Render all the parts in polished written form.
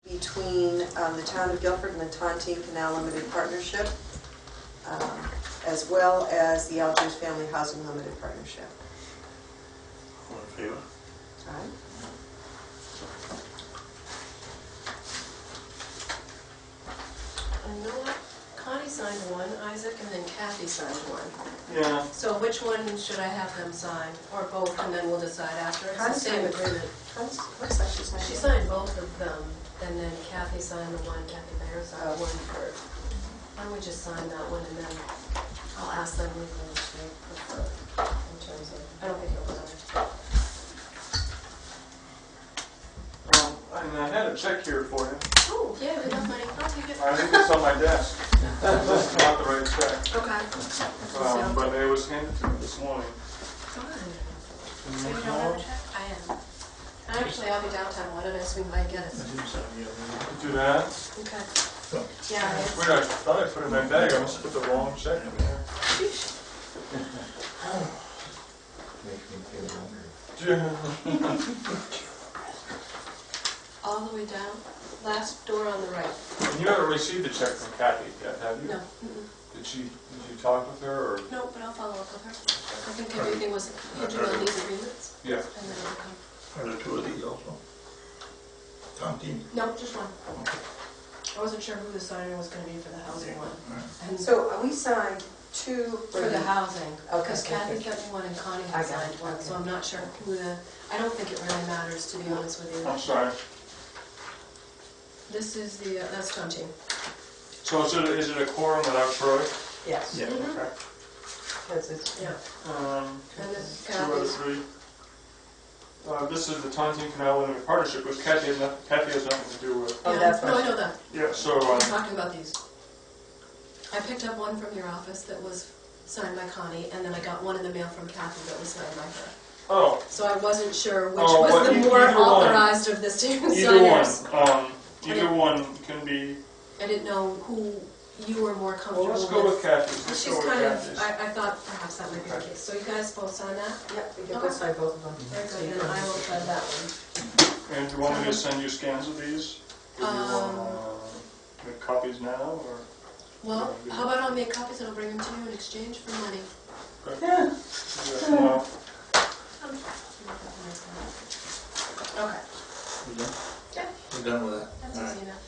between the town of Guilford and the Tontine Canal Limited Partnership, as well as the Algiers Family Housing Limited Partnership. All in favor? Aye. You know what? Connie signed one, Isaac, and then Kathy signed one. Yeah. So which one should I have them sign, or both, and then we'll decide after? It's the same agreement. Looks like she signed She it. signed both of them, and then Kathy signed the one, Kathy Bayer signed one for. Why don't we just sign that one, and then I'll ask them which they prefer in terms of, I don't think it'll matter. And I had a check here for you. Oh, yeah, we got money. I'll take it. I think it's on my desk. It's not the right check. Okay. But it was handed to me this morning. Fine. So you don't have a check? I am. Actually, I'll be downtown. Why don't I swing by and get it? Do that. Okay. Yeah, it's... Weird, I thought I put it in my bag. I must have put the wrong check in there. Makes me feel hungry. All the way down. Last door on the right. And you haven't received the check from Kathy yet, have you? No. Did you talk with her, or? No, but I'll follow up with her. I think everything was hinging on these agreements. Yeah. And then it'll come. Are there two of these also? Tontine? No, just one. I wasn't sure who the signer was going to be for the housing one. And So we signed two for the housing, Okay. because Kathy got me one and Connie I had got signed it. one, Okay. so I'm not sure who the. I don't think it really matters, to be honest with you. I'm sorry. This is the that's Tontine. So is it a quorum without Troy? Yes. Yeah. Okay. Because it's, Yeah. And this is 2 out of Kathy's. 3. This is the Tontine Canal Limited Partnership, which Kathy has nothing to do with. Oh, Yeah, that's no, right. I know that. Yeah. So. I'm talking about these. I picked up one from your office that was signed by Connie, and then I got one in the mail from Kathy that was signed by her. Oh. So I wasn't sure which Oh, was well, the more either one. authorized of the two Either signers. one. Either one can be. I didn't know who you were more comfortable Well, let's go with Kathy's. Let's She's go with kind of, Kathy's. I thought perhaps that might be the case. So you guys both sign that? Yep, we can Okay. sign both of them. Very good, then I will try that one. And do you want me to send you scans of these? Do you want make copies now, or? Well, how about I'll make copies and I'll bring them to you in exchange for money? Okay. Yeah, no. Okay. We done? Yeah, We're done with that? that's All right. easy enough.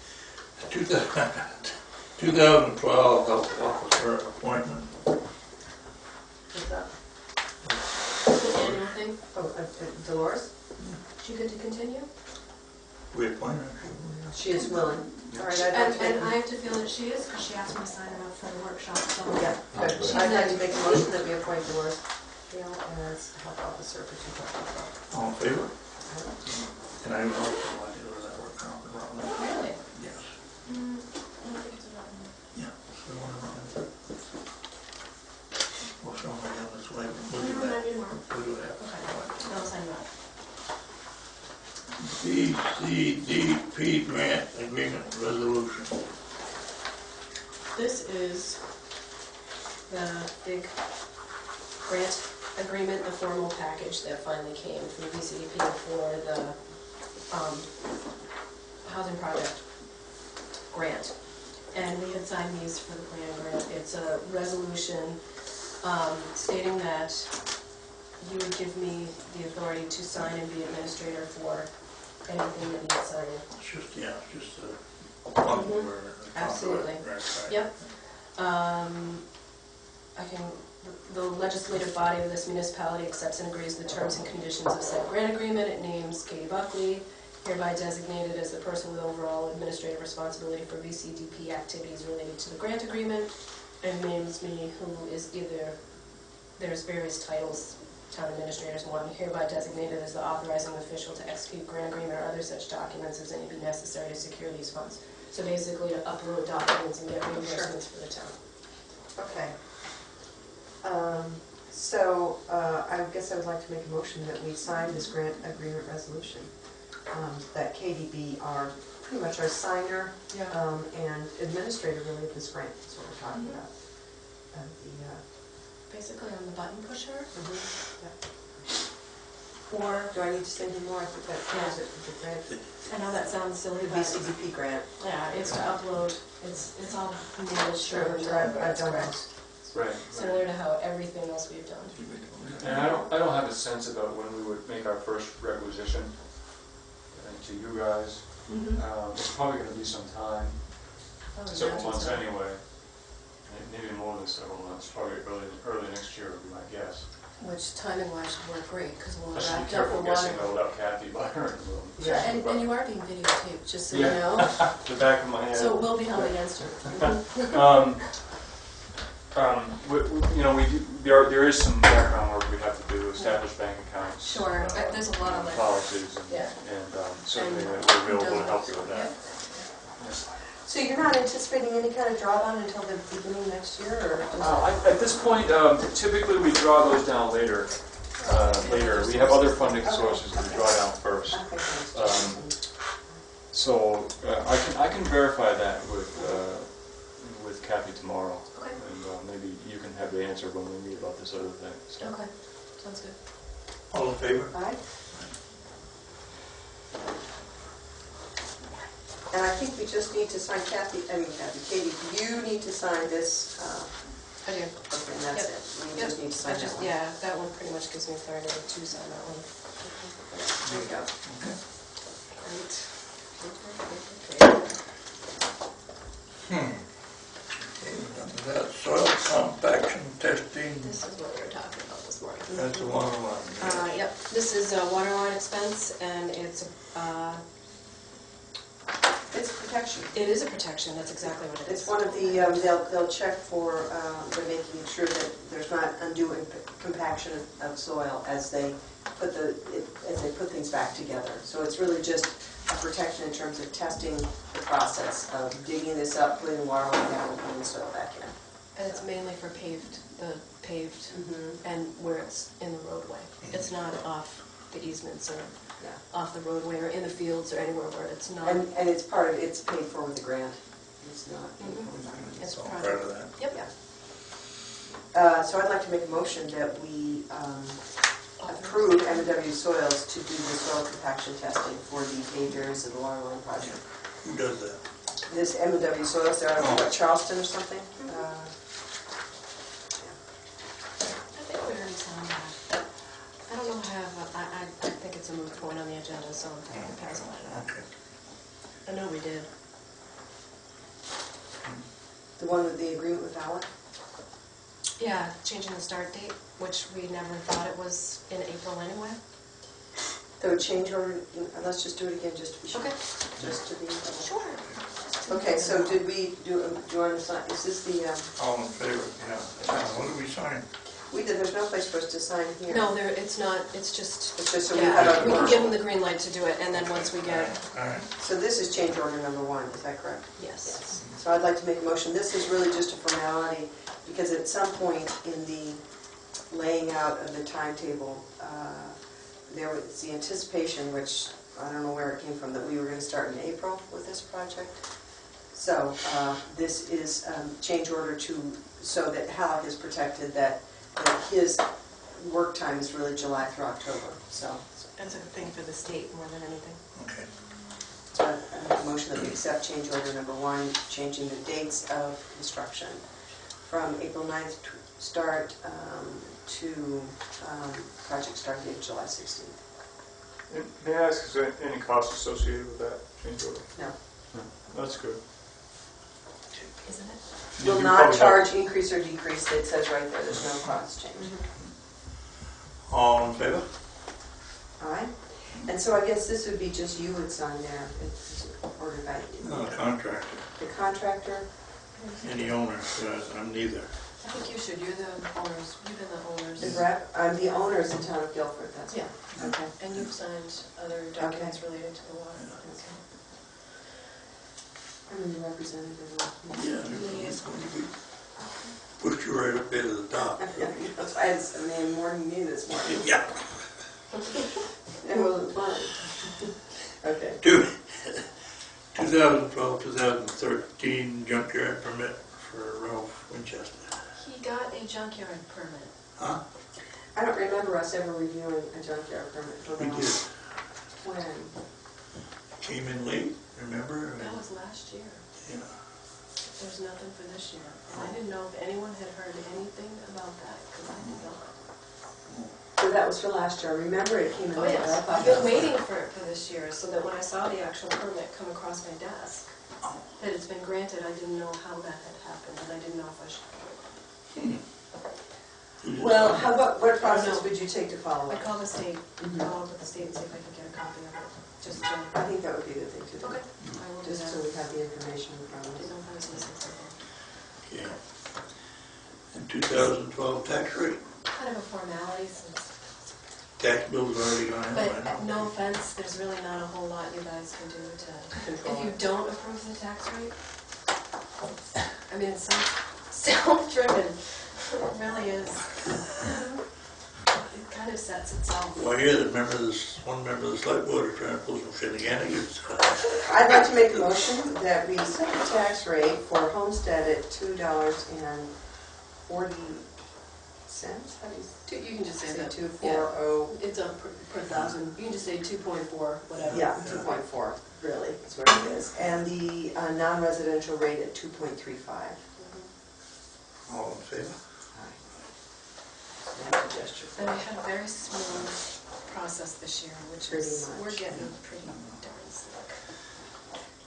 2012 health officer appointment. What's that? The annual thing, Oh, Dolores? she good to continue? We appointed her. She is willing. All right, I'd like to And I make, have to feel that she is, because she asked me to sign her up for the workshop, so. yeah, good. I'd like to make a motion that we appoint Dolores Gale as health officer for 2012. All in favor? And I also want to go to that workshop. Really? Yes. I don't think it's about me. Yeah. So we'll show them again this way. We'll do No, not that. anymore. We'll do that. Okay, then I'll sign you up. BCDP grant agreement resolution. This is the big grant agreement, the formal package that finally came from BCDP for the housing project grant. And we had signed these for the plan grant. It's a resolution stating that you would give me the authority to sign and be administrator for anything that needs signing. It's just, yeah, it's just a bump over. Absolutely. Right. Yep. The legislative body of this municipality accepts and agrees the terms and conditions of said grant agreement. It names Katie Buckley, hereby designated as the person with overall administrative responsibility for VCDP activities related to the grant agreement, and names me, who is either, there's various titles, town administrators, one, hereby designated as the authorizing official to execute grant agreement or other such documents as may be necessary to secure these funds. So basically to upload documents and get reimbursements for the town. Okay. I guess I would like to make a motion that we sign this grant agreement resolution. That KDB are pretty much our signer and administrator really of this grant, is what we're talking about. Basically I'm the button pusher. Yeah. Or, Do I need to say any more? I think that covers it with the grant. I know that sounds silly, The but VCDP grant. yeah, it's to upload, it's all managed Sure, through I've done those. Right. similar to how everything else we've done. And I don't have a sense about when we would make our first requisition to you guys. It's probably gonna be some time, several months anyway. Maybe more than several months, probably early next year would be my guess. Which timing wise should work great, because we'll I have should be wrapped up careful a guessing lot though without Kathy by her in the room. Sure, and you are being videotaped, just so you Yeah. know, The back of my head. so it will be held against you. There is some background work we have to do, establish bank accounts. Sure, there's a lot of like. Policies and, Yeah. certainly And we're available to help you with that. Yes. So you're not anticipating any kind of drawdown until the beginning of next year, or? At this point, typically we draw those down later. We have other funding sources that we draw down first. So I can verify that with Kathy tomorrow. Okay. And maybe you can have the answer when we meet about this other thing. So. Okay, sounds good. All in favor? Aye. And I think we just need to sign Katie, you need to sign this, I do. okay, and that's Yep. it. We just need to sign that one. Yeah, that one pretty much gives me authority to sign that one. There you go. Great. That soil compaction testing, This is what we were talking about this morning. that's the water line. Yep, this is a water line expense, and it's It's protection. it is a protection, that's exactly what it is. It's one of the, they'll check for, they're making sure that there's not undue compaction of soil as they put things back together. So it's really just a protection in terms of testing the process of digging this up, putting the water line down, and putting the soil back in. And it's mainly for paved, and where it's in the roadway. It's not off the easements or Yeah. off the roadway or in the fields or anywhere where it's not. And it's it's paid for with the grant. It's not. It's All project. part of that. Yep. Yeah. So I'd like to make a motion that we approve M&W Soils to do the soil compaction testing for the paved areas of the water line project. Who does that? This M&W Soils, they're out of Charleston or something? I think we already signed that. I don't know how, I think it's a moot point on the agenda, so I'm going to pass on that. Okay. I know we did. The one with the agreement with Alec? Yeah, changing the start date, which we never thought it was in April anyway. The change order, let's just do it again, just to be sure. Okay. Just to be. Sure. Okay, so did we, do you want to sign, is this the, All in favor, yeah. What do we sign? we did, there's no place for us to sign here. No, it's not, it's just, It's just so we have yeah, our we can commercial. give them the green light to do it, and then once we get, All right. So this is change order number 1, is that correct? yes. So I'd like to make a motion, this is really just a formality, because at some point in the laying out of the timetable, there was the anticipation, which I don't know where it came from, that we were going to start in April with this project. So this is change order so that Halleck is protected, that his work time is really July through October, so. That's a thing for the state more than anything. Okay. So I make a motion that we accept change order number 1, changing the dates of construction from April 9th start to project start date July 16th. May I ask, is there any cost associated with that change order? No. That's good. Isn't it? Will You not probably charge increase or decrease, it says right there, there's no cost change. All in favor? All right? And so I guess this would be just you would sign there, it's ordered by No, the contractor. the contractor. And the owner, because I'm neither. I think you should, you're the owners, you've been the owners. The rep, I'm the owners in town of Guilford, that's Yeah. right. Okay. And you've signed other documents related to the water. I'm the representative. Yeah, it's going to be pushed you right up there to the top. That's why it's a man mourning me this morning. Yeah. It wasn't fun. Okay. 2012-2013 junkyard permit for Ralph Winchester. He got a junkyard permit. Huh? I don't remember us ever reviewing a junkyard permit for We them. did. When? Came in late, remember? That was last year. Yeah. There's nothing for this year. And I didn't know if anyone had heard anything about that, because I did not. So that was for last year. I remember it came in Oh, late. yes. but I thought I've been that was- waiting for it for this year, so that when I saw the actual permit come across my desk, that it's been granted, I didn't know how that had happened, and I didn't know if I should. Well, how about, what process would you take to follow I it? call the state, Mhm. follow up with the state and see if I can get a copy of it, just to, I think that would be the thing to do. okay, I will do Just that. so we have the information in front of Didn't us. know if I was missing something. Okay. And 2012 tax rate, Kind of a formality since, tax bill's already gone in. but I know. no offense, there's really not a whole lot you guys can do to, Control if you it. don't approve the tax rate, I mean, it's so self-driven, it really is. It kind of sets itself. Well, I hear that one member of the select board is trying to pull some shenanigans. I'd like to make a motion that we set the tax rate for homestead at $2.40. How do you You can just say say that. 240? It's up per thousand, you can just say 2.4, whatever. Yeah, 2.4, really, is what it is. And the non-residential rate at 2.35. All in favor? That's a gesture. And we had a very smooth process this year, which Pretty is, much. we're getting pretty darn slick.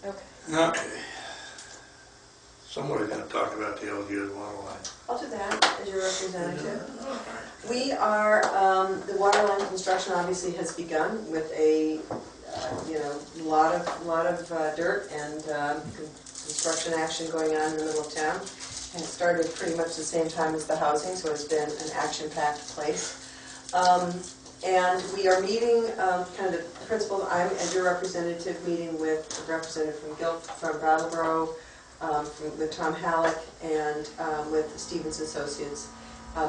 Okay. Okay. Somebody's gonna talk about the LG's water line. I'll do that as your representative. We are, the water line construction obviously has begun with a, lot of dirt and construction action going on in the middle of town. And it started pretty much the same time as the housing, so it's been an action-packed place. And we are meeting, kind of the principal, I'm, as your representative, meeting with a representative from from Brattleboro, with Tom Halleck, and with Stevens Associates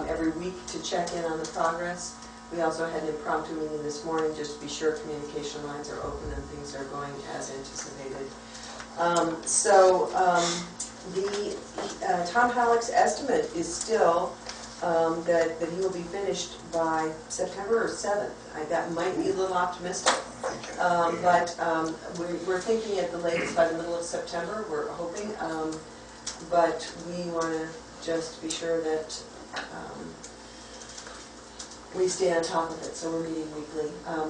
every week to check in on the progress. We also had an impromptu meeting this morning just to be sure communication lines are open and things are going as anticipated. Tom Halleck's estimate is still that he will be finished by September 7th. That might be a little optimistic, but we're thinking at the latest by the middle of September, we're hoping, but we want to just be sure that we stay on top of it, so we're meeting weekly.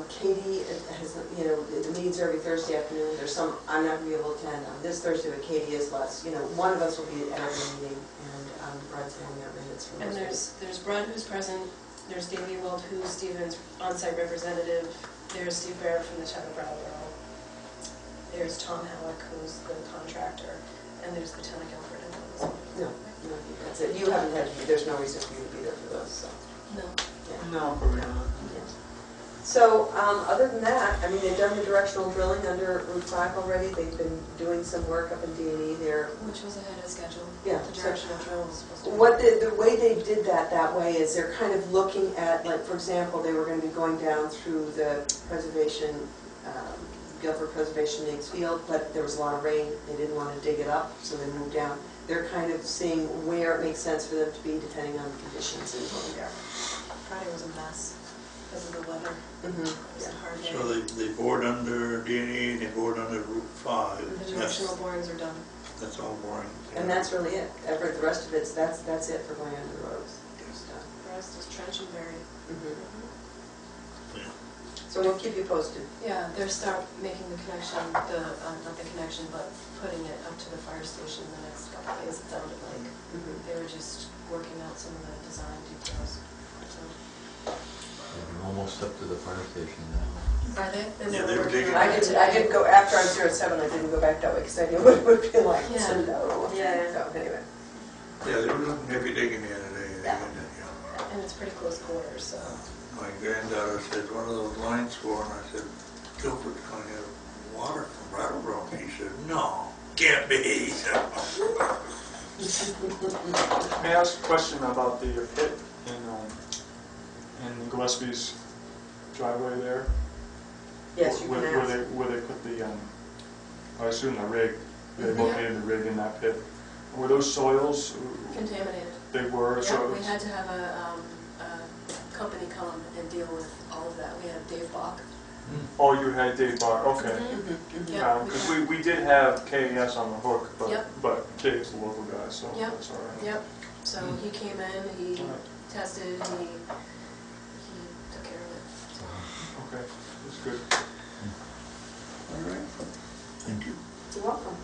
Katie has, the meetings are every Thursday afternoon. There's some, I'm not going to be able to attend on this Thursday, but Katie is less. One of us will be at every meeting, and Brad's handing out minutes from And there's Brad who's present, there's Davey Weld who's Stevens' on-site representative, there's Steve Barrett from the town of Brattleboro, there's Tom Halleck who's the contractor, and there's the town of Guilford. No, that's it. You haven't had, there's no reason for you to be there for those, so. No. No, probably not. So, other than that, I mean, they've done the directional drilling under Route 5 already. They've been doing some work up in D&E there. Which was ahead of schedule. Yeah, The so- directional drill was supposed to be. What the way they did that way is they're kind of looking at, like, for example, they were going to be going down through the preservation, Guilford Preservation League's field, but there was a lot of rain. They didn't want to dig it up, so they moved down. They're kind of seeing where it makes sense for them to be depending on the conditions and going there. Friday was a mess because of the weather. It was a hard day. So they bored under D&E, they bored under Route 5. The directional borings are done. That's all boring. And that's really it. The rest of it's, that's it for going under the roads. It's done. The rest is trench and buried. Yeah. So we'll keep you posted. Yeah, they're start making the connection, not the connection, but putting it up to the fire station in the next couple of days, it sounded like. They were just working out some of the design details. So, We're almost up to the fire station now. are they? Yeah, they were digging. I didn't go, after I was here at 7, I didn't go back that way because I knew what it would be like. Yeah. So no. Yeah. So anyway. Yeah, they were doing heavy digging the other day. Yeah. And it's pretty close quarters, so. My granddaughter said, one of those lines for, and I said, Guilford's going to have water from Brattleboro. She said, no, can't be. May I ask a question about the pit in Gillespie's driveway there? Yes, you can ask. Where they put the, I assume the rig, they located the rig in that pit. Were those soils? Contaminated. They were, Yeah, so. we had to have a company come and deal with all of that. We had Dave Bach. Oh, you had Dave Bar, okay. Yeah, Because we did have KES on the hook, Yep. but Dave's the local guy, so Yep. that's all right. Yep, so he came in, he All right. tested, he took care of it. So. Okay, that's good. All right. Thank you. You're welcome.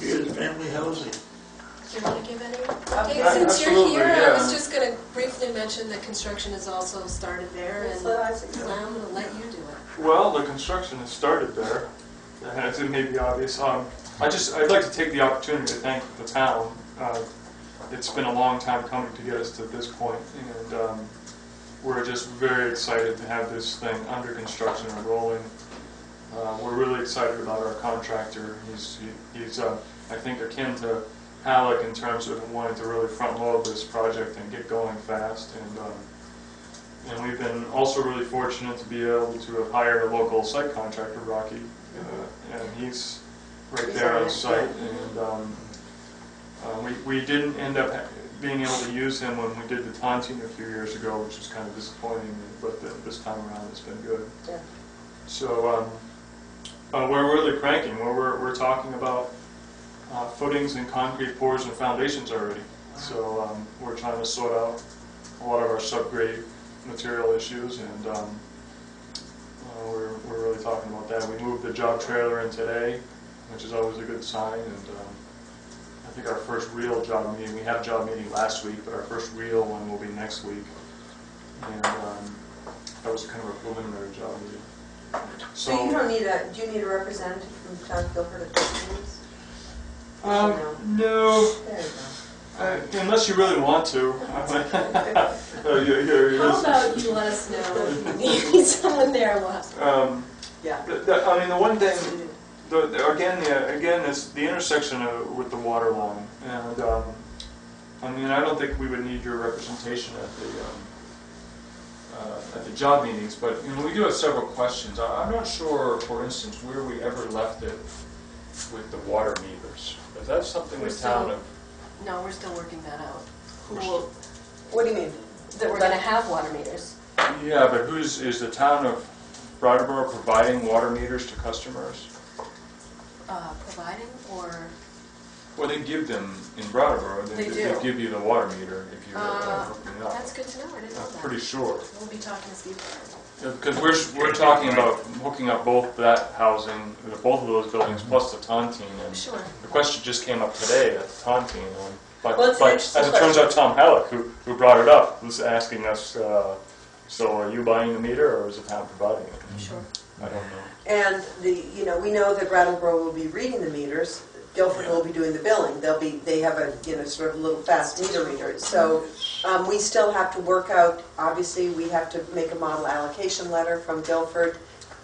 Here's family housing. Do you want to give any Yeah, updates? Since you're absolutely, here, I yeah. was just going to briefly mention that construction has also started there, and I'm going to let you do it. Well, the construction has started there, as it may be obvious. I'd like to take the opportunity to thank the town. It's been a long time coming to get us to this point, and we're just very excited to have this thing under construction and rolling. We're really excited about our contractor. He's I think, akin to Halleck in terms of wanting to really front load this project and get going fast. And we've been also really fortunate to be able to have hired a local site contractor, Rocky, and he's right there on site. And we didn't end up being able to use him when we did the Tontine a few years ago, which was kind of disappointing, but this time around it's been good. Yeah. So we're really cranking. We're talking about footings and concrete pours and foundations already. So we're trying to sort out a lot of our subgrade material issues, and we're really talking about that. We moved the job trailer in today, which is always a good sign, and I think our first real job meeting, we had a job meeting last week, but our first real one will be next week. And that was kind of a preliminary job meeting. So you don't need do you need a representative from Town of Guilford at those meetings? No. There you go. Unless you really want to. How about you let us know if you need someone there? Yeah. I mean, the one thing, again, is the intersection with the water line, and I mean, I don't think we would need your representation at the job meetings, but you know, we do have several questions. I'm not sure, for instance, where we ever left it with the water meters. Is that something the town of? No, we're still working that out. Who will, What do you mean? that we're going to have water meters. Yeah, but is the town of Brattleboro providing water meters to customers? Providing or? Well, they give them in Brattleboro. They do. They give you the water meter if you're hooking up. That's good to know. I didn't know I'm that. pretty sure. We'll be talking to Steve. Because we're talking about hooking up both that housing, both of those buildings, plus the Tontine. And Sure. the question just came up today at the Tontine. But Well, it's an interesting as it turns out, Tom Halleck, who brought it up, was asking us, so are you buying the meter or is the town providing it? Sure. I don't know. And we know that Brattleboro will be reading the meters. Guilford will be doing the billing. They have a sort of little fast meter reader. So we still have to work out. Obviously, we have to make a model allocation letter from Guilford.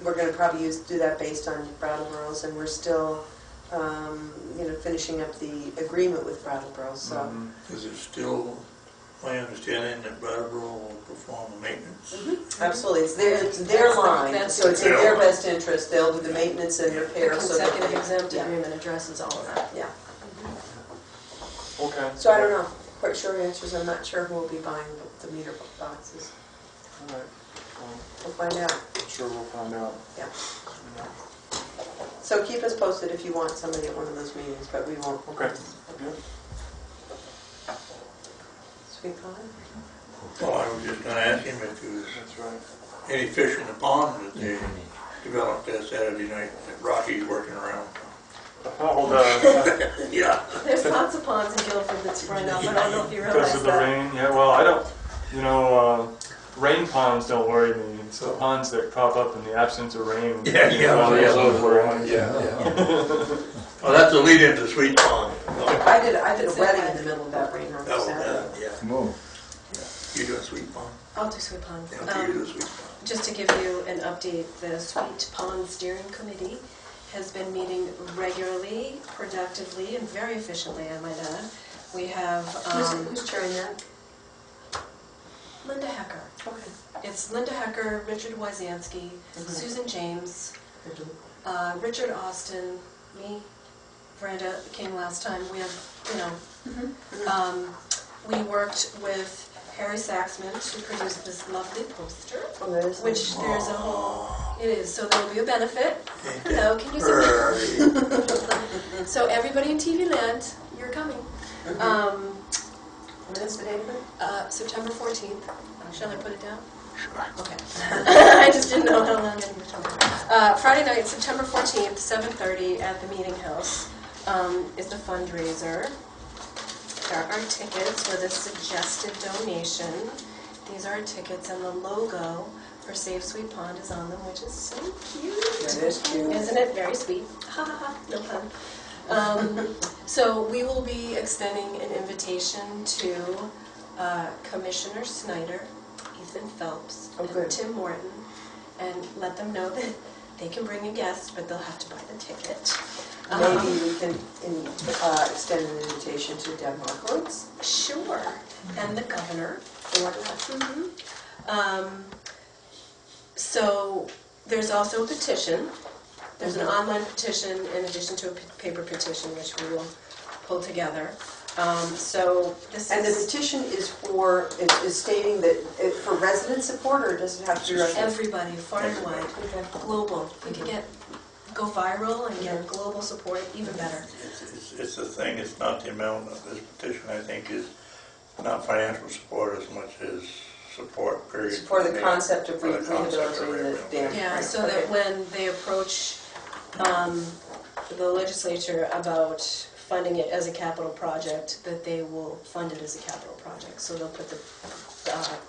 We're going to probably do that based on Brattleboro's, and we're still finishing up the agreement with Brattleboro. So Is it still my understanding that Brattleboro will perform the maintenance? absolutely, it's their line, That's so it's in their their line. best interest. They'll do the maintenance and The repair. So that consecutive exempt yeah. agreement addresses all of that. Yeah. Okay. So I don't know. Quite sure answers. I'm not sure who will be buying the meter boxes. All right. Well, We'll find out. I'm sure we'll find out. Yeah. So keep us posted if you want somebody at one of those meetings, but we won't. Okay. Yeah. Sweet pond? Well, I was just going to ask him if there was That's right. any fish in the pond that they developed that Saturday night that Rocky's working around. Hold Yeah. There's lots of ponds in Guilford that sprung up. I don't know if you because realize of the that. rain. Yeah. Well, I don't. Rain ponds don't worry me. It's the ponds that crop up in the absence of rain. Those worry me. Yeah. Well, that's the lead into Sweet Pond. I did a wedding in the middle of that rain on Oh, Saturday. yeah. Move. You doing Sweet Pond? I'll do Sweet Pond. Yeah, you do Sweet Pond. Just to give you an update, the Sweet Pond Steering Committee has been meeting regularly, productively, and very efficiently, I might add. We have Who's chairing that? Linda Hecker. Okay. It's Linda Hecker, Richard Wyzanski, Susan James, Richard Austin, me, Brenda came last time. We have, we worked with Harry Saxman, she produced this lovely poster, Oh, that is which nice. there's a whole, it is, so there will be a benefit. Ain't Hello, that can you see me? pretty? So everybody in TV land, you're coming. When is the date of it? September 14th. Shall I put it down? Sure. Okay. I just didn't know how long it was. Friday night, September 14th, 7:30 at the Meeting House is the fundraiser. There are tickets with a suggested donation. These are tickets, and the logo for Save Sweet Pond is on them, which is so cute. That is cute. Isn't it? Very sweet. Ha ha ha, no pun. So we will be extending an invitation to Commissioner Snyder, Ethan Phelps, Oh, good. and Tim Morton, and let them know that they can bring a guest, but they'll have to buy the ticket. Maybe we can extend an invitation to Deb Markowitz. Sure. And the governor. Or what? So there's also a petition. There's an online petition in addition to a paper petition, which we will pull together. So this And the is petition is stating that for resident support, or does it have to be resident? everybody, far and wide, Okay. global. We could go viral and get global support, even better. It's the thing, it's not the amount of this petition, I think, is not financial support as much as support, period. For the concept of For the concept of rehabilitating the dam. Yeah, Right, so that okay. when they approach the legislature about funding it as a capital project, that they will fund it as a capital project. So they'll put the,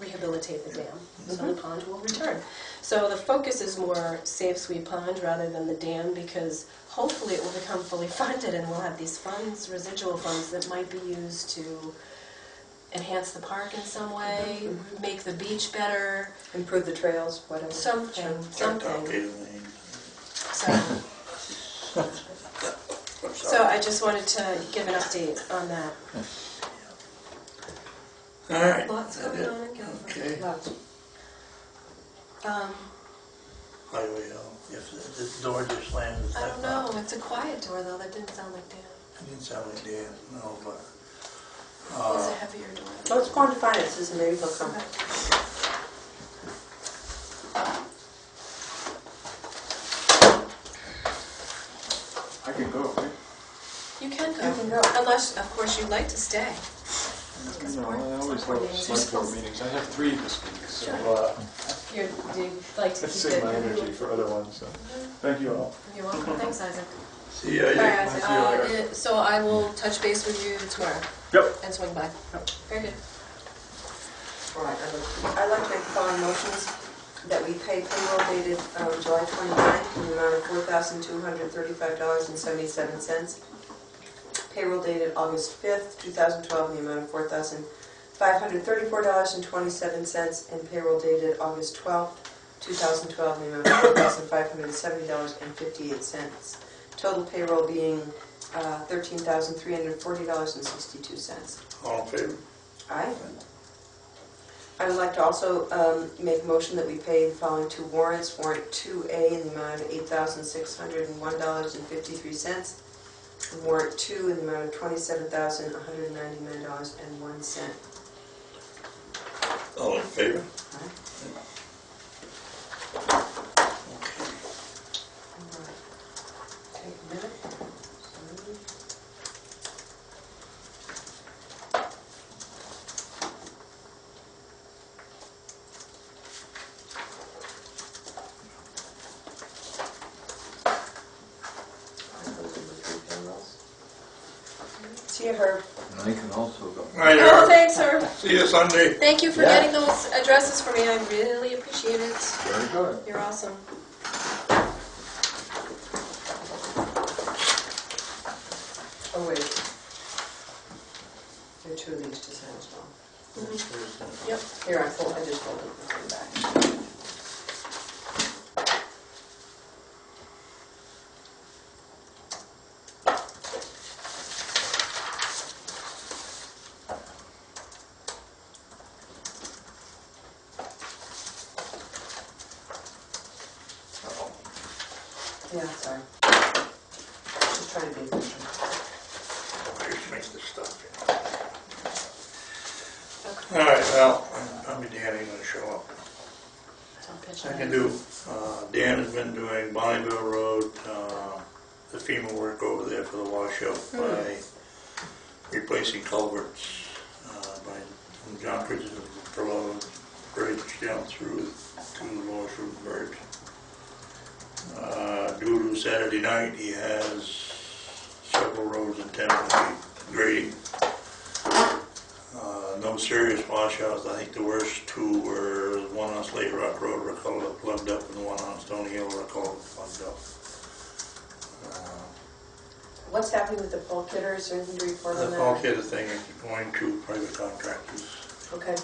rehabilitate the dam, so the pond will return. So the focus is more Save Sweet Pond rather than the dam, because hopefully it will become fully funded and we'll have these funds, residual funds, that might be used to enhance the park in some way, make the beach better, Improve the trails, whatever. something. So I just wanted to give an update on that. All right. Lots going on in Guilford. Okay. Lots. Highway Hill, if the door just slammed, is I that? don't know, it's a quiet door though, that didn't sound like Dan. It didn't sound like Dan, no, but. It's a heavier door. Let's go on to finances and maybe they'll come. I can go, right? You can You can go, go. unless, of course, you'd like to stay. No, I always Board love meetings are select board supposed- meetings. I have 3 this week, so You'd like to let's keep save it. my energy for other ones, so thank you all. You're welcome, thanks Isaac. See ya, Bye yeah. Isaac. So I will touch base with you tomorrow. Yep. And swing by. Very good. Right, I'd like to make the following motions, that we pay payroll dated July 29th in the amount of $4,235.77. Payroll dated August 5th, 2012 in the amount of $4,534.27. And payroll dated August 12th, 2012 in the amount of $4,570.58. Total payroll being $13,340.62. All in favor? Aye. I would like to also make a motion that we pay the following 2 warrants. Warrant 2A in the amount of $8,601.53. And warrant 2 in the amount of $27,199.01. All in favor? Aye. Okay. Take a minute. See you, Herb. And I can also go. All right, Oh, Eric. thanks, sir. See you Sunday. Thank you for Yeah. getting those addresses for me. I really appreciate it. Very good. You're awesome. Oh, wait. There are 2 of these to sign as well. Yep. Here, I just folded them back. Yeah, sorry. Just trying to be efficient. I just make this stuff. Okay. All right, well, probably Dan ain't gonna show up. So I'll pitch I it can in. do, Dan has been doing Bonneville Road, the FEMA work over there for the washout by replacing culverts, from John Bridges Road Bridge down through to the Lower Fruit Bridge. Due to Saturday night, he has several roads in town to be grading. No serious washouts. I think the worst two were one on Slate Rock Road were plugged up, and one on Stony Hill were plugged up. What's happening with the bulk hitters or anything to report on The that? bulk hitter thing is going to private contractors. Okay.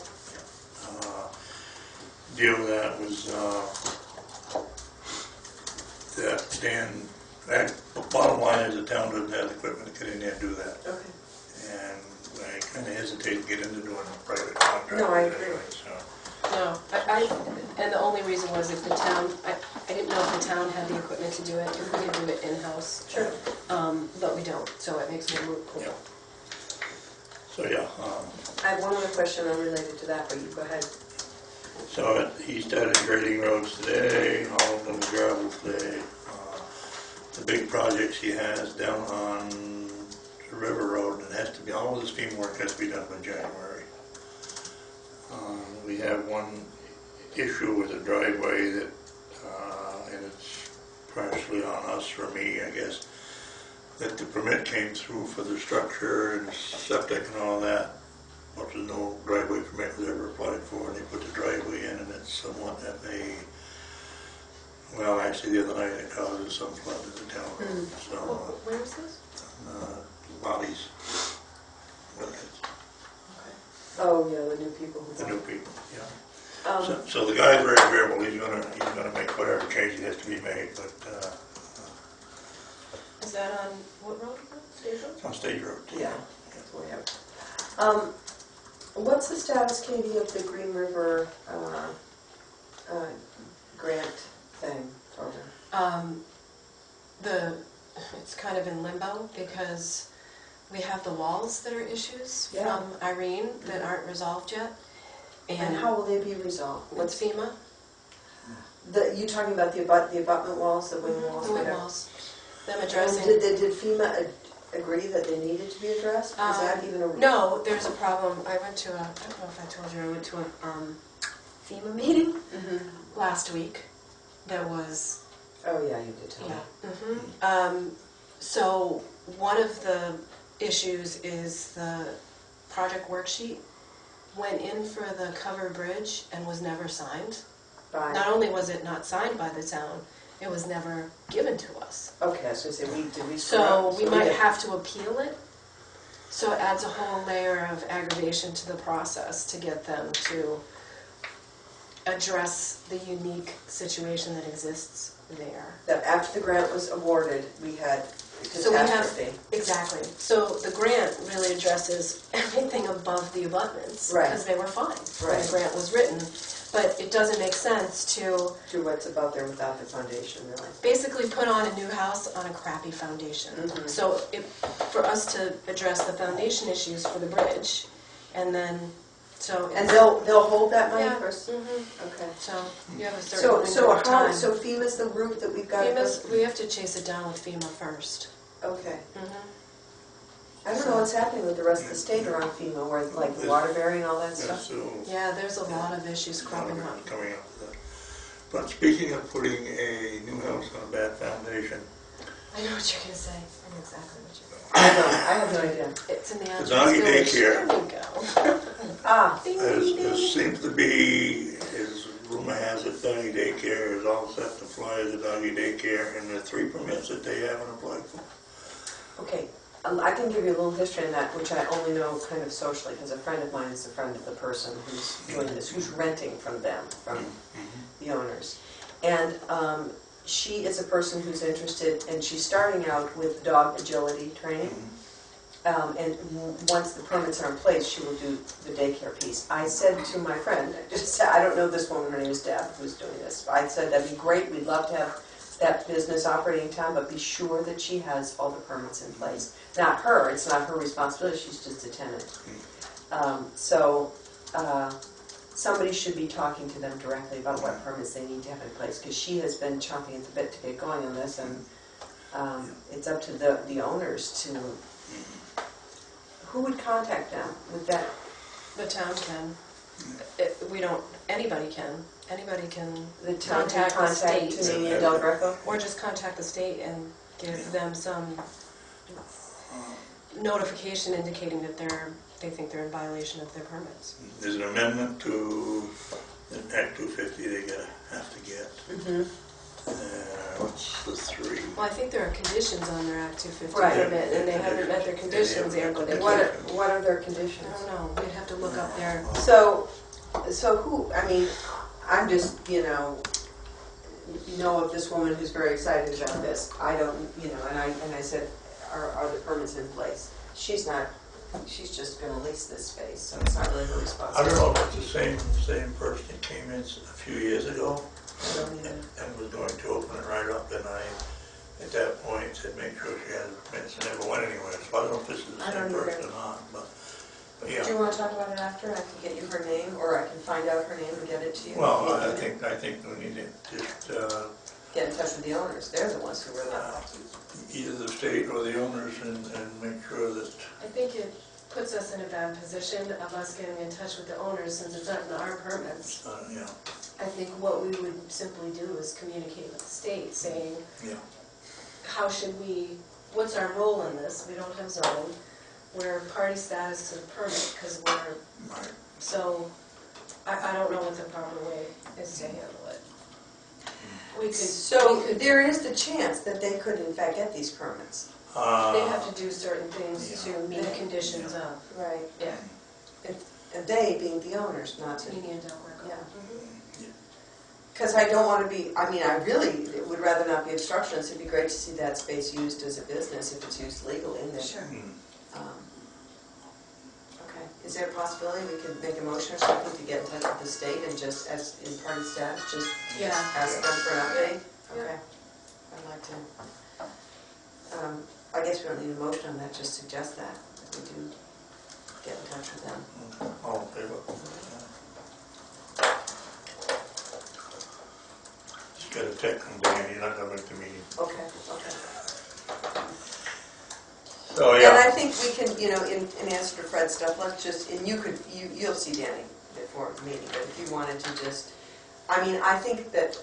Deal with that was that Dan, bottom line is the town doesn't have the equipment to get in there and do that. Okay. And I kind of hesitate to get into doing private contractors. No, I agree. Anyway, so. No, and the only reason was if the town, I didn't know if the town had the equipment to do it, if we could do it in-house. Sure. But we don't, so it makes me a little cool. Yeah. So yeah, I have one other question unrelated to that, but you go ahead. so he started grading roads today, all of them gravel today. The big projects he has down on the River Road, it has to be, all of this FEMA work has to be done by January. We have one issue with the driveway that, and it's partially on us, for me, I guess, that the permit came through for the structure and septic and all that, but there's no driveway permit was ever applied for, and they put the driveway in, and it's somewhat of a, well, actually the other night it caused some flood in the town road, so, Where is this? bodies, Oh, yeah, the new people who the new people, yeah. Um, So the guy's very agreeable, he's gonna make whatever change has to be made, but, Is that on, what road? State road? it's on State Road. Yeah, that's way out. What's the status, Katie, of the Green River grant thing program? It's kind of in limbo because we have the walls that are issues Yeah. from Irene that aren't resolved yet. And how will they be resolved? What's FEMA? You talking about the abutment walls, the wing walls? The wing whatever? walls. Them And addressing. did FEMA agree that they needed to be addressed? Was that even a? No, there's a problem. I don't know if I told you, I went to a FEMA meeting Mhm. last week that was, Oh, yeah, you did tell me. yeah. So one of the issues is the project worksheet went in for the cover bridge and was never signed. Bye. Not only was it not signed by the town, it was never given to us. Okay, I was gonna say, did we? screw So up? we might did. have to appeal it. So it adds a whole layer of aggravation to the process to get them to address the unique situation that exists there. That after the grant was awarded, we had So we have- catastrophe. Exactly. So the grant really addresses everything above the abutments. Right. Because they were fine when Right. the grant was written. But it doesn't make sense to To what's about there without the foundation, really. basically put on a new house on a crappy foundation. Mhm. So for us to address the foundation issues for the bridge, and then, so. And they'll hold that money Yeah. first? Mhm. Okay. So you have a certain So, window so of time. so FEMA's the route that we've got to go? We have to chase it down with FEMA first. Okay. Mhm. I don't know what's happening with the rest of the state around FEMA, where like the Waterbury and all that Yeah, stuff. so. Yeah, there's a lot of issues cropping up. Coming up with that. But speaking of putting a new house on a bad foundation, I know what you're gonna say. I know exactly what you're I have no idea. It's in the The Andrews doggy Village. daycare. There we go. Ah, Ding, there ding, ding. seems to be, as rumor has it, doggy daycare is all set to fly as a doggy daycare, and the 3 permits that they haven't applied for. okay. I can give you a little history on that, which I only know kind of socially, because a friend of mine is a friend of the person who's doing this, who's renting from them, from the owners. And she is a person who's interested, and she's starting out with dog agility training. And once the permits are in place, she will do the daycare piece. I said to my friend, I don't know this woman, her name is Deb, who's doing this. I said, that'd be great, we'd love to have that business operating in town, but be sure that she has all the permits in place. Not her, it's not her responsibility, she's just a tenant. So somebody should be talking to them directly about what permits they need to have in place, because she has been chomping at the bit to get going on this, and it's up to the owners to, who would contact them with that? The town can. Anybody can. Anybody can The town contact the state. me and Del Greco? Or just contact the state and give them some notification indicating that they think they're in violation of their permits. There's an amendment to Act 250 they have to get. Mm-hmm. What's the three? Well, I think there are conditions on their Act 250 Right. permit, and they haven't met their conditions yet, but they What are their conditions? I don't know, we'd have to look up their, So who, I mean, I'm just, know of this woman who's very excited about this. I don't, and I said, are the permits in place? She's not, she's just gonna lease this space, so it's not really her I don't responsibility. know if it's the same person that came in a few years ago I don't either. and was going to open it right up, and I, at that point, said make sure she has permits, and never went anywhere. So I don't know if this is the I don't same either. person or not, but yeah. Do you want to talk about it after? I can get you her name, or I can find out her name and get it to you. Well, I think we need to just Get in touch with the owners. They're the ones who really. either the state or the owners and make sure that, I think it puts us in a bad position of us getting in touch with the owners since it's not in our permits. I think what we would simply do is communicate with the state saying, how should we, what's our role in this? We don't have zoning. We're party status to the permit because we're, right. so I don't know what the proper way is to handle it. So there is the chance that they could in fact get these permits. They have to do certain things Yeah. to meet the conditions of, Right. yeah, And they being the owners, not to. Teeny and Delmarco. Yeah. Because I don't want to be, I mean, I really would rather not be obstructions. It'd be great to see that space used as a business if it's used legally in there. Sure. Okay. Is there a possibility we could make a motion or something to get in touch with the state and just, as in party staff, just Yeah. ask them for an update? Yeah. Okay. I'd like to. I guess we don't need a motion on that, just suggest that, if we do get in touch with them. All in favor? Just got a text from Dan, you're not gonna make the meeting. Okay. So, And I think we can, in answer to Fred's stuff, let's just, and you'll see Danny before the meeting, but if you wanted to just, I mean, I think that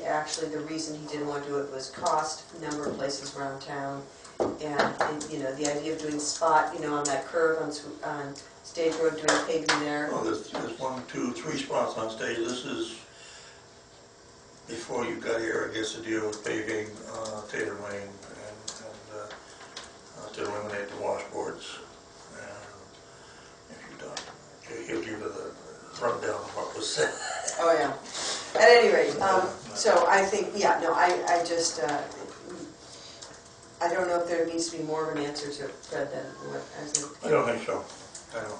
actually the reason he didn't want to do it was cost, number of places around town, and the idea of doing spot, on that curve on Stage Road, doing paving there. Well, there's 1, 2, 3 spots on stage. This is before you got here, I guess, to deal with paving, Taylor Lane, and to eliminate the washboards. If you don't, he'll give you the rundown of what was said. Oh, yeah. At any rate, so I think, I just, I don't know if there needs to be more of an answer to Fred than what, as I don't think so. No.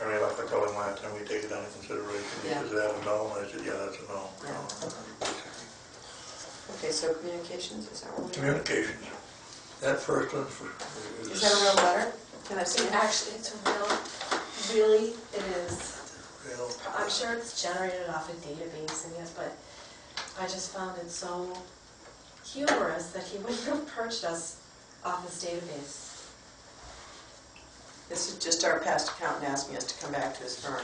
I mean, like I told him last time, we take it under consideration. He Yeah. says, is that a no? And I said, yeah, that's a no. Yeah. Okay, so communications, is that what we're doing? Communications. That first one Is that a real letter? Can I see it? Actually, it's really, it is. real. I'm sure it's generated off a database, and yes, but I just found it so humorous that he wouldn't have perched us off this database. This is just our past accountant asking us to come back to his firm.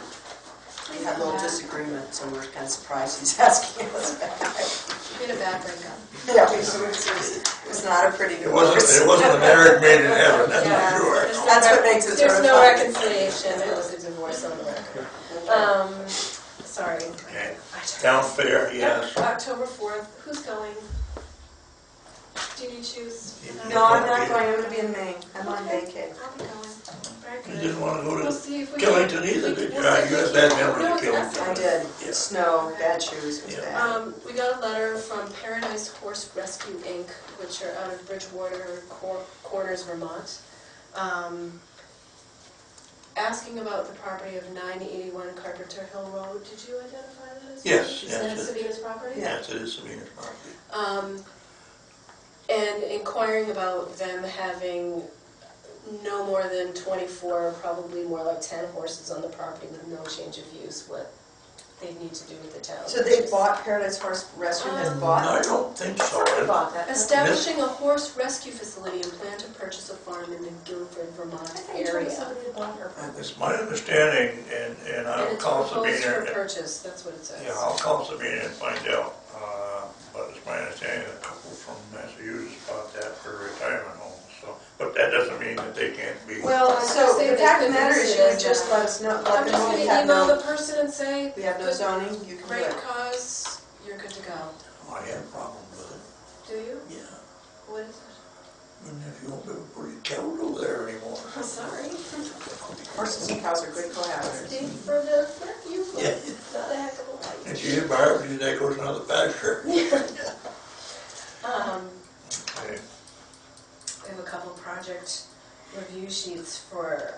We had a little disagreement, so we're kind of surprised he's asking us back. We had a bad breakup. Yeah, it's not a pretty It divorce. wasn't a marriage made in heaven, that's Yeah. for sure. That's what makes it There's sort of no fun. reconciliation, it was a divorce on the record. Sorry. Okay. Town fair, yes. October 4th, who's going? Do you choose? No, I'm not going, I'm going to be in Maine. I'm on vacay. I'll be going. Very You good. didn't want to go We'll to see if we Killington either, did you? You had bad memories of Killington. I did. Yeah. Snow, bad shoes, it was bad. We got a letter from Paradise Horse Rescue Inc., which are out of Bridgewater Corners, Vermont, asking about the property of 981 Carpenter Hill Road. Did you identify that as? Yes, Is that yes. Sabina's property? Yes, it is Sabina's property. And inquiring about them having no more than 24, probably more like 10 horses on the property with no change of use, what they need to do with the town. So they bought, Paradise Horse Rescue has bought? I don't think so. They bought that. Establishing a horse rescue facility and plan to purchase a farm in the Guilford, Vermont area. It's my understanding, and I'll And it's call proposed for Sabina, purchase, that's what it says. yeah, I'll call Sabina and find out. But it's my understanding that a couple from Massachusetts bought that for a retirement home, so, but that doesn't mean that they can't be. Well, I'm so just saying the they fact of the could matter use is it you would as just a- let us know, let I'm them just know we gonna have email no, the person and say, we have no zoning, you can do great it. cause, you're good to go. I have a problem with it, Do you? yeah. What is it? And if you won't be able to put your cattle over there anymore. I'm sorry. Horses and cows are good cohabitators. Stay for the you. Yeah. Not a heck of a life. And she didn't buy it, that goes another pasture. Okay. We have a couple project review sheets for,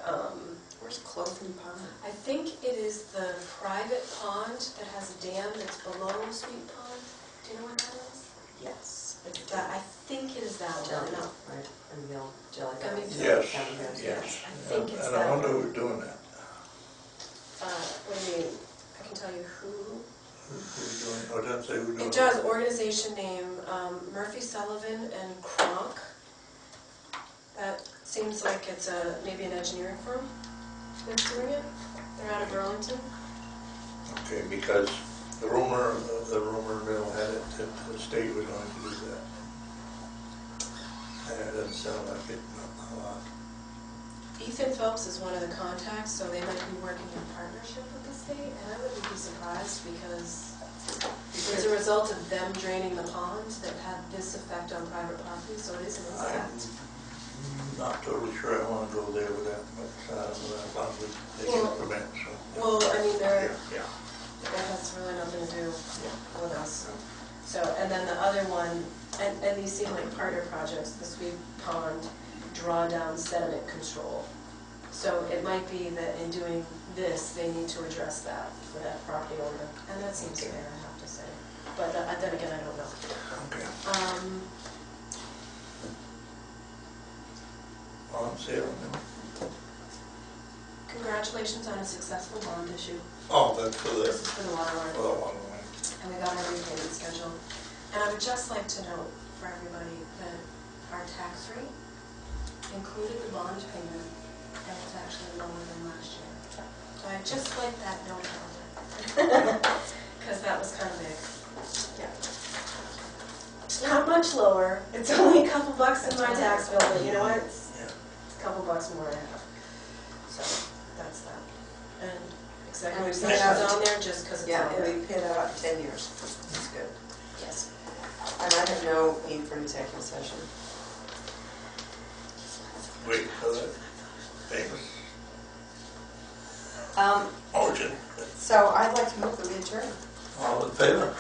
Where's Clothing Pond? I think it is the private pond that has a dam that's below Sweet Pond. Do you know what that is? Yes. It's that, I think it is that one. Jelly, No. right, and Bill, Jelly. Gummy Bells. Yes, Gummy Bears, yes. I think it's And that I wonder one. who's doing that. What do you mean? I can tell you who. Who's doing, oh, it doesn't say who's doing it. It does, organization name, Murphy Sullivan and Kronk. That seems like it's maybe an engineering firm that's doing it. They're out of Burlington. Okay, because the rumor mill had it that the state was going to do that. And it doesn't sound like it, a lot. Ethan Phelps is one of the contacts, so they might be working in partnership with the state, and I wouldn't be surprised because as a result of them draining the pond, they've had this effect on private property, so it is an impact. I'm not totally sure I want to go there with that, but as long as they get a permit, so. Well, I mean, Yeah. that has really nothing to do with us. So, and then the other one, and these seem like partner projects, the Sweet Pond drawdown sediment control. So it might be that in doing this, they need to address that for that property owner, and that seems fair, I have to say. But then again, I don't know. Okay. Well, I'm Sarah now. Congratulations on a successful bond issue. Oh, that's for the, This is for the water line. for the water line. And we got our repayment schedule. And I would just like to note for everybody that our tax rate included the bond payment, and it's actually lower than last year. So I'd just like that note on there. Because that was kind of big. Yeah. It's not much lower. It's only a couple bucks in my tax bill, but you know what? It's a couple bucks more I have. So that's that. And executive session's on there just because it's Yeah, on and there. we paid that out 10 years. That's good. Yes. And I have no need for an executive session. Wait for that famous Um, motion. So I'd like to move that we adjourn. All in favor?